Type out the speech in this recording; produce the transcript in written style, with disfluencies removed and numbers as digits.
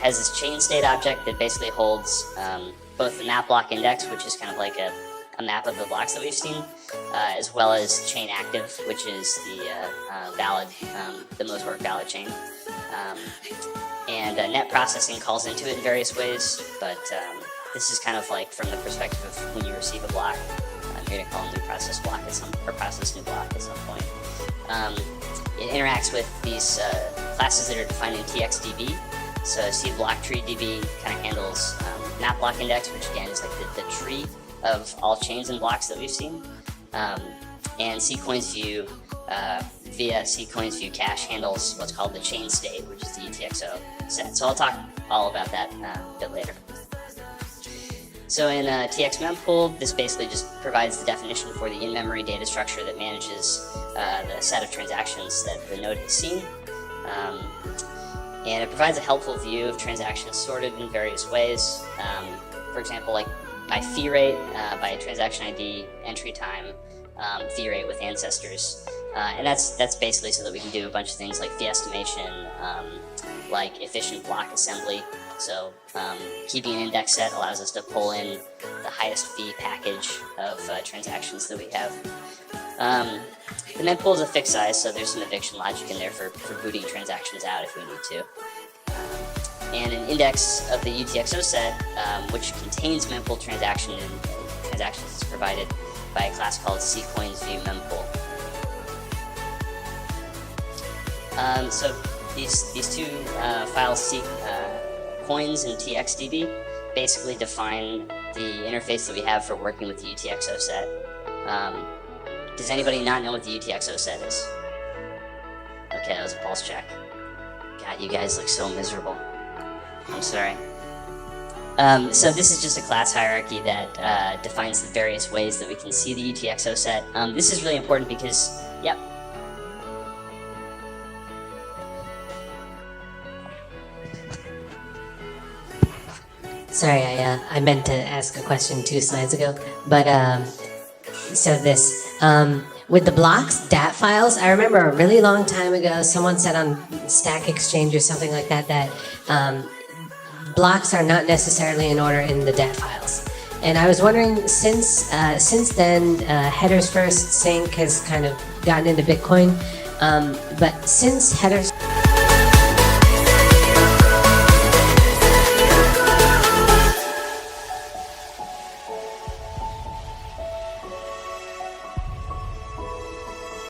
has this chain state object that basically holds both the map block index, which is kind of like a map of the blocks that we've seen, as well as chain active, which is the valid, the most work valid chain. And net processing calls into it in various ways, but this is kind of like from the perspective of when you receive a block, you're going to call a new process block at some, or process new block at some point. It interacts with these classes that are defined in TXDB. So seed block tree DB kind of handles map block index, which again is like the tree of all chains and blocks that we've seen. And Ccoins view via Ccoins view cache handles what's called the chain state, which is the UTXO set. So I'll talk all about that a bit later. So in TX mempool, this basically just provides the definition for the in-memory data structure that manages the set of transactions that the node has seen. And it provides a helpful view of transactions sorted in various ways. For example, like by fee rate, by transaction ID, entry time, fee rate with ancestors. And that's basically so that we can do a bunch of things like fee estimation, like efficient block assembly. So keeping an index set allows us to pull in the highest fee package of transactions that we have. The mempool is a fixed size, so there's some eviction logic in there for booting transactions out if we need to. And an index of the UTXO set, which contains mempool transactions is provided by a class called Ccoins view mempool. So these two files, Ccoins and TXDB, basically define the interface that we have for working with the UTXO set. Does anybody not know what the UTXO set is? Okay, that was a pulse check. God, you guys look so miserable. I'm sorry. So this is just a class hierarchy that defines the various ways that we can see the UTXO set. This is really important because, yep. Sorry, I meant to ask a question 2 slides ago, but so this, with the blocks, DAT files, I remember a really long time ago, someone said on Stack Exchange or something like that, that blocks are not necessarily in order in the DAT files. And I was wondering, since then, headers first sync has kind of gotten into Bitcoin, but since headers